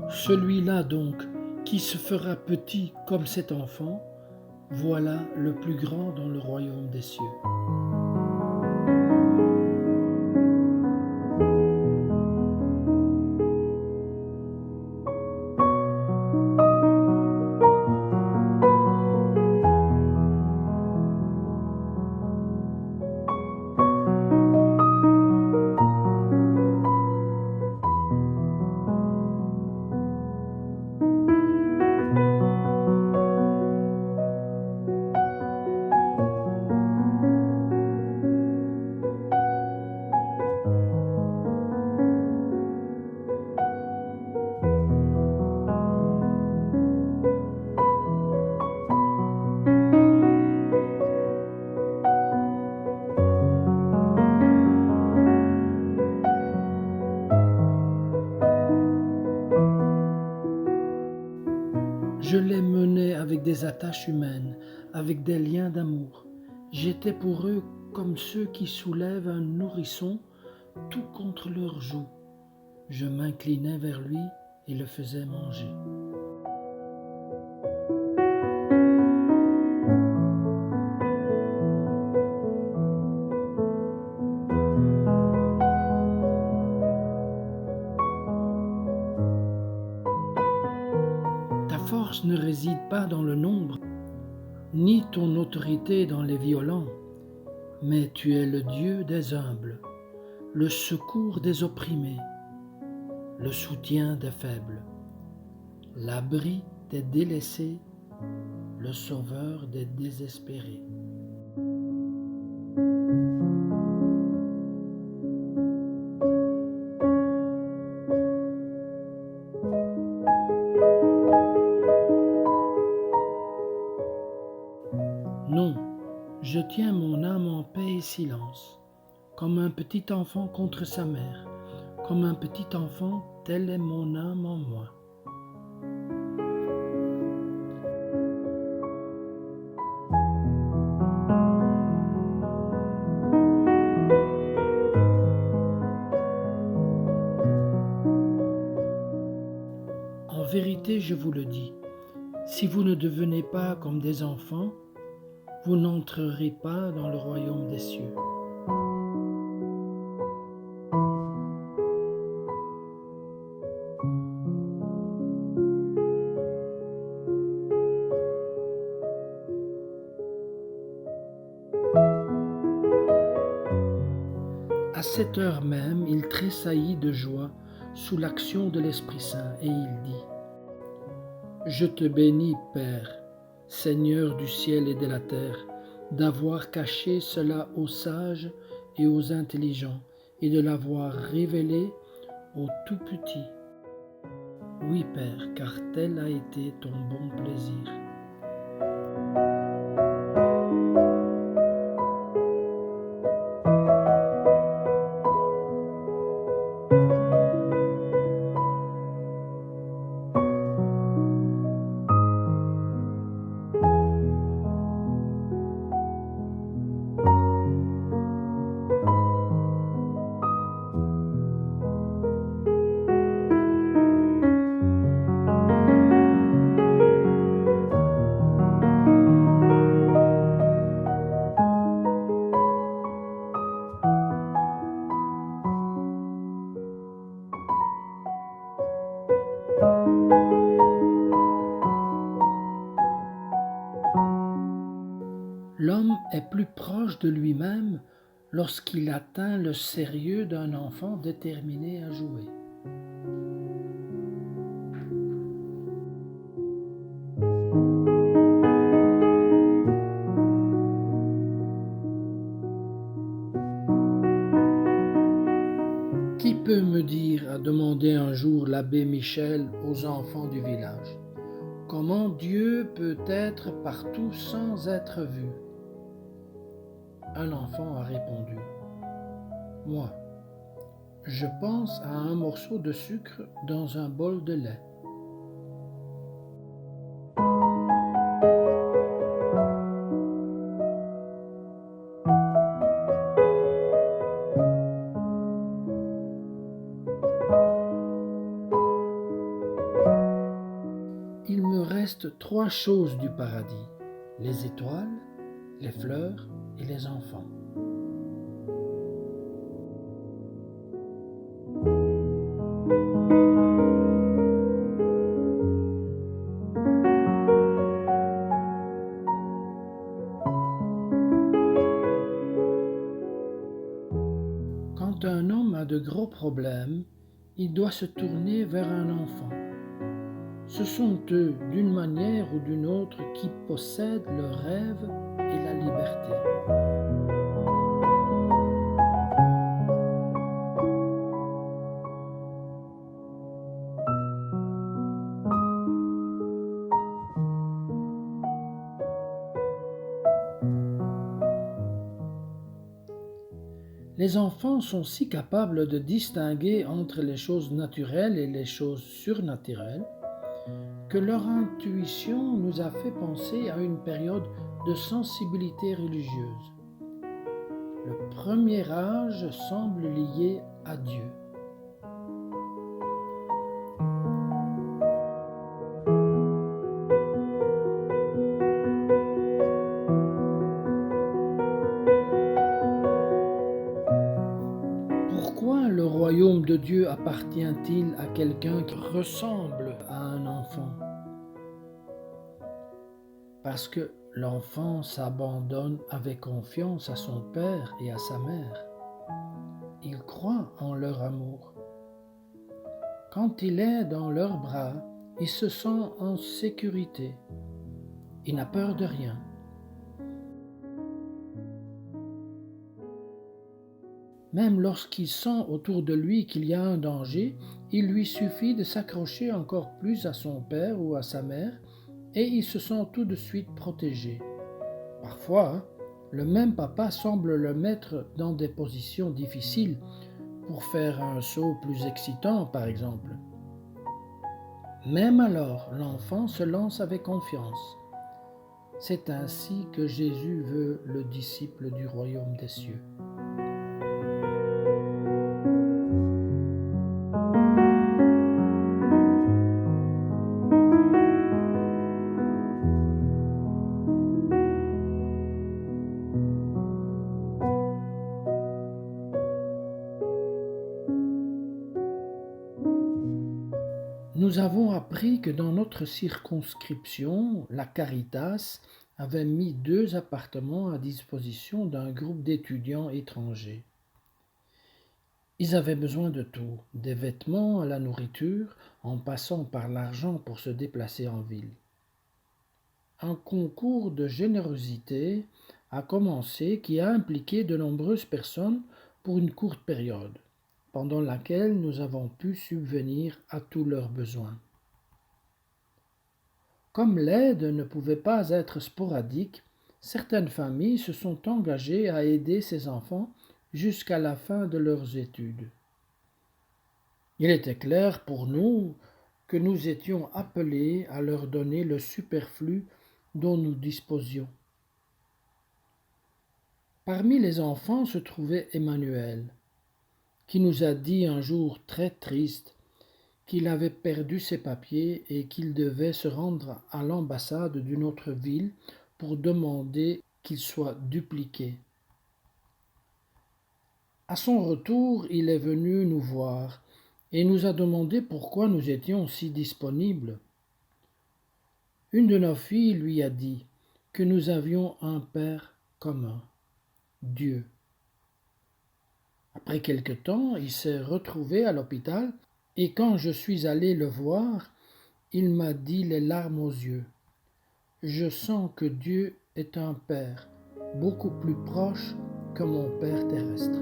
Celui-là donc, qui se fera petit comme cet enfant, voilà le plus grand dans le royaume des cieux. Je les menais avec des attaches humaines, avec des liens d'amour. J'étais pour eux comme ceux qui soulèvent un nourrisson tout contre leurs joues. Je m'inclinais vers lui et le faisais manger. Ta force ne réside pas dans le nombre, ni ton autorité dans les violents, mais tu es le Dieu des humbles, le secours des opprimés, le soutien des faibles, l'abri des délaissés, le sauveur des désespérés. Non, je tiens mon âme en paix et silence, comme un petit enfant contre sa mère, comme un petit enfant, telle est mon âme en moi. En vérité, je vous le dis, si vous ne devenez pas comme des enfants, vous n'entrerez pas dans le royaume des cieux. À cette heure même, il tressaillit de joie sous l'action de l'Esprit Saint, et il dit : Je te bénis, Père, Seigneur du ciel et de la terre, d'avoir caché cela aux sages et aux intelligents, et de l'avoir révélé aux tout petits. Oui, Père, car tel a été ton bon plaisir. L'homme est plus proche de lui-même lorsqu'il atteint le sérieux d'un enfant déterminé à jouer. Qui peut me dire, a demandé un jour l'abbé Michel aux enfants du village, comment Dieu peut être partout sans être vu? Un enfant a répondu, moi, je pense à un morceau de sucre dans un bol de lait. Il me reste 3 choses du paradis, les étoiles, les fleurs et les enfants. Quand un homme a de gros problèmes, il doit se tourner vers un enfant. Ce sont eux, d'une manière ou d'une autre, qui possèdent le rêve et la liberté. Les enfants sont si capables de distinguer entre les choses naturelles et les choses surnaturelles que leur intuition nous a fait penser à une période de sensibilité religieuse. Le premier âge semble lié à Dieu. Pourquoi le royaume de Dieu appartient-il à quelqu'un qui ressemble à un enfant? Parce que l'enfant s'abandonne avec confiance à son père et à sa mère. Il croit en leur amour. Quand il est dans leurs bras, il se sent en sécurité. Il n'a peur de rien. Même lorsqu'il sent autour de lui qu'il y a un danger, il lui suffit de s'accrocher encore plus à son père ou à sa mère et il se sent tout de suite protégé. Parfois, le même papa semble le mettre dans des positions difficiles pour faire un saut plus excitant, par exemple. Même alors, l'enfant se lance avec confiance. C'est ainsi que Jésus veut le disciple du royaume des cieux. Nous avons appris que dans notre circonscription, la Caritas avait mis 2 appartements à disposition d'un groupe d'étudiants étrangers. Ils avaient besoin de tout, des vêtements à la nourriture, en passant par l'argent pour se déplacer en ville. Un concours de générosité a commencé qui a impliqué de nombreuses personnes pour une courte période, pendant laquelle nous avons pu subvenir à tous leurs besoins. Comme l'aide ne pouvait pas être sporadique, certaines familles se sont engagées à aider ces enfants jusqu'à la fin de leurs études. Il était clair pour nous que nous étions appelés à leur donner le superflu dont nous disposions. Parmi les enfants se trouvait Emmanuel, qui nous a dit un jour très triste qu'il avait perdu ses papiers et qu'il devait se rendre à l'ambassade d'une autre ville pour demander qu'ils soient dupliqués. À son retour, il est venu nous voir et nous a demandé pourquoi nous étions si disponibles. Une de nos filles lui a dit que nous avions un Père commun, Dieu. Après quelque temps, il s'est retrouvé à l'hôpital et quand je suis allé le voir, il m'a dit les larmes aux yeux. Je sens que Dieu est un Père beaucoup plus proche que mon Père terrestre.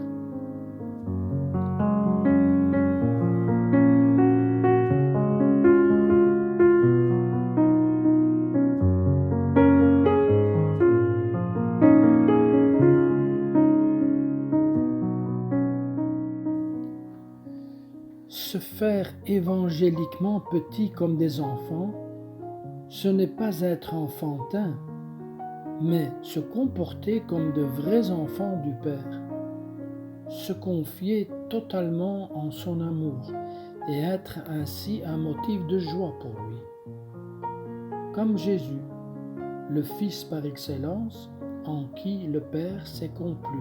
Se faire évangéliquement petit comme des enfants, ce n'est pas être enfantin, mais se comporter comme de vrais enfants du Père, se confier totalement en son amour et être ainsi un motif de joie pour lui. Comme Jésus, le Fils par excellence, en qui le Père s'est complu.